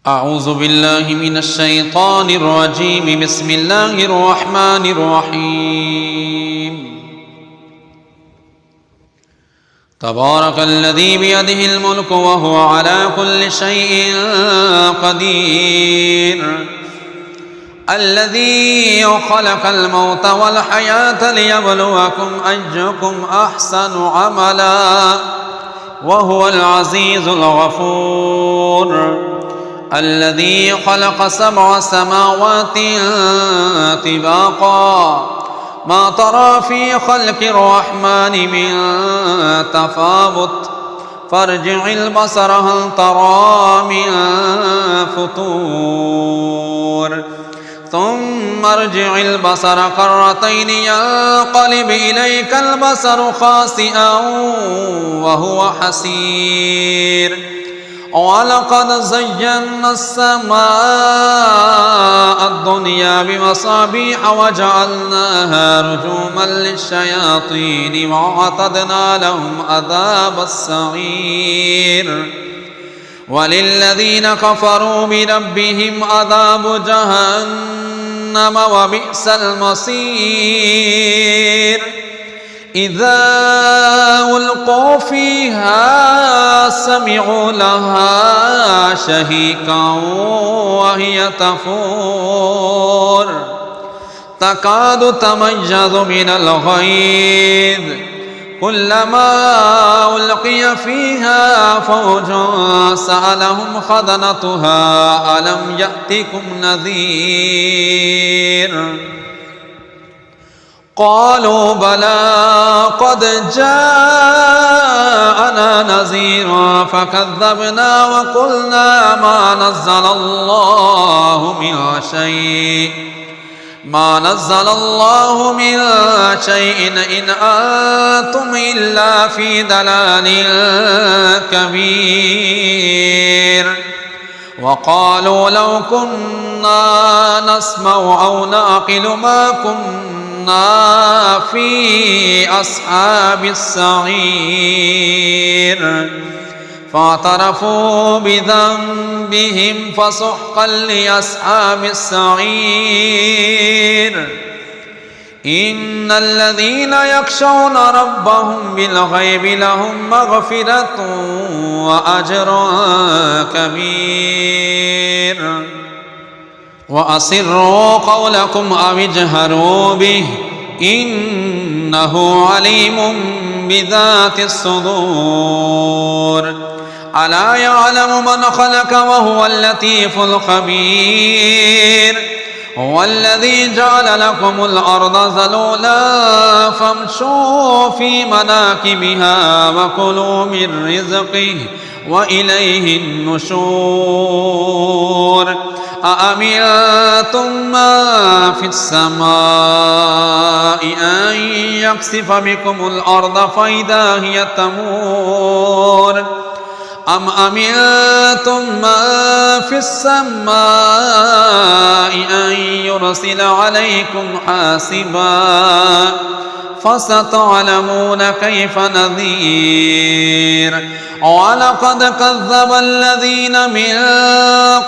أعوذ بالله من الشيطان الرجيم. بسم الله الرحمن الرحيم. تبارك الذي بيده الملك وهو على كل شيء قدير، الذي خلق الموت والحياة ليبلوكم أيكم أحسن عملا وهو العزيز الغفور، الذي خلق 7 سماوات طباقا ما ترى في خلق الرحمن من تفاوت فارجع البصر هل ترى من فطور ثم ارجع البصر كرتين ينقلب إليك البصر خاسئا وهو حسير، ولقد زينا السماء الدنيا بمصابيح وجعلناها رجوما للشياطين وأعتدنا لهم عذاب السعير، وللذين كفروا بربهم عذاب جهنم وبئس المصير. إذا ألقوا فيها سمعوا لها شهيقا وهي تفور تكاد تميز من الغيظ كلما ألقي فيها فوج سألهم خزنتها ألم يأتكم نذير قالوا بلى قد جاءنا نذير فكذبنا وقلنا ما نزل الله من شيء إن أنتم إلا في ضلال كبير. وقالوا لو كنا نسمع أو نعقل ما كنا في أصحاب السعير، فاعترفوا بذنبهم فسحقا لأصحاب السعير. إن الذين يخشون ربهم بالغيب لهم مغفرة وأجر كبير. وأسروا قولكم أو اجهروا به إنه عليم بذات الصدور. ألا يعلم من خلق وهو اللطيف الخبير. هو الذي جعل لكم الأرض ذلولا فامشوا في مناكبها وكلوا من رزقه وإليه النشور. أأمنتم من في السماء أن يخسف بكم الأرض فإذا هي تمور أم أمنتم من في السماء أن يرسل عليكم حاسبا فستعلمون كيف نذير. ولقد كذب الذين من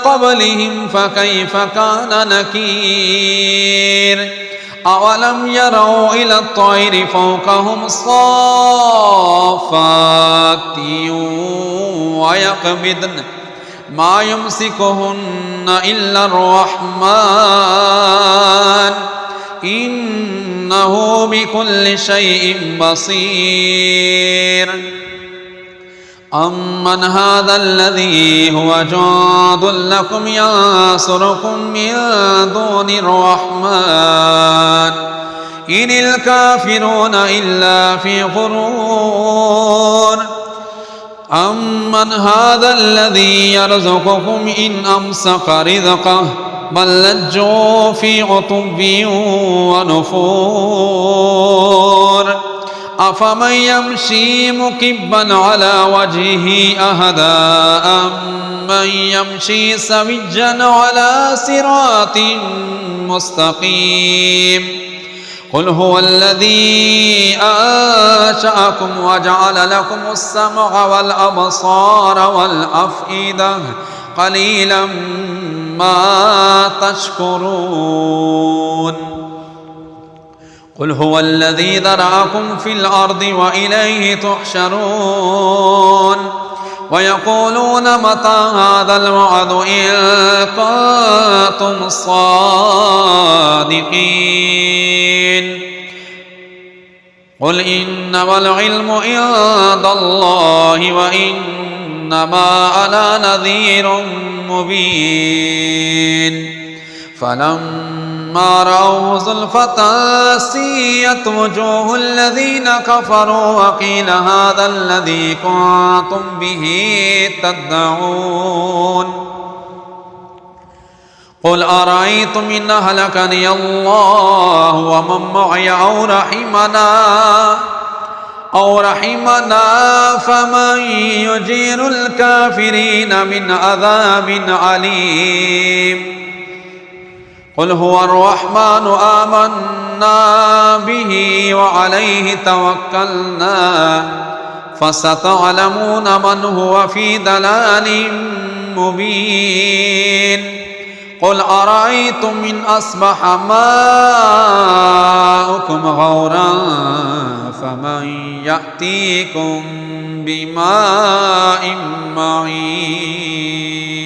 قبلهم فكيف كان نكير. أولم يروا إلى الطير فوقهم صافات ويقبضن ما يمسكهن إلا الرحمن إنه بكل شيء بصير. أمن هذا الذي هو جند لكم ينصركم من دون الرحمن إن الكافرون إلا في غرور. أمن هذا الذي يرزقكم إن أمسك رزقه بل لجوا في عتب ونفور. أفمن يمشي مكبا على وجهه أهدى أمن يمشي سويا على صراط مستقيم. قل هو الذي أنشأكم وجعل لكم السمع والأبصار والأفئدة قليلا ما تشكرون قل هو الذي ذرأكم في الأرض وإليه تحشرون ويقولون متى هذا الوعد إن كنتم صادقين قل إنما العلم عند الله وإنما أنا نذير مبين فلما رأوه زلفة سيئت وجوه الذين كفروا وقيل هذا الذي كنتم به تدعون قل أرأيتم إن أهلكني الله ومن معي أو رحمنا فمن يجير الكافرين من عذاب عليم قل هو الرحمن آمنا به وعليه توكلنا فستعلمون من هو في ضلال مبين قل أرأيتم إن أصبح ماؤكم غورا فمن يأتيكم بماء معين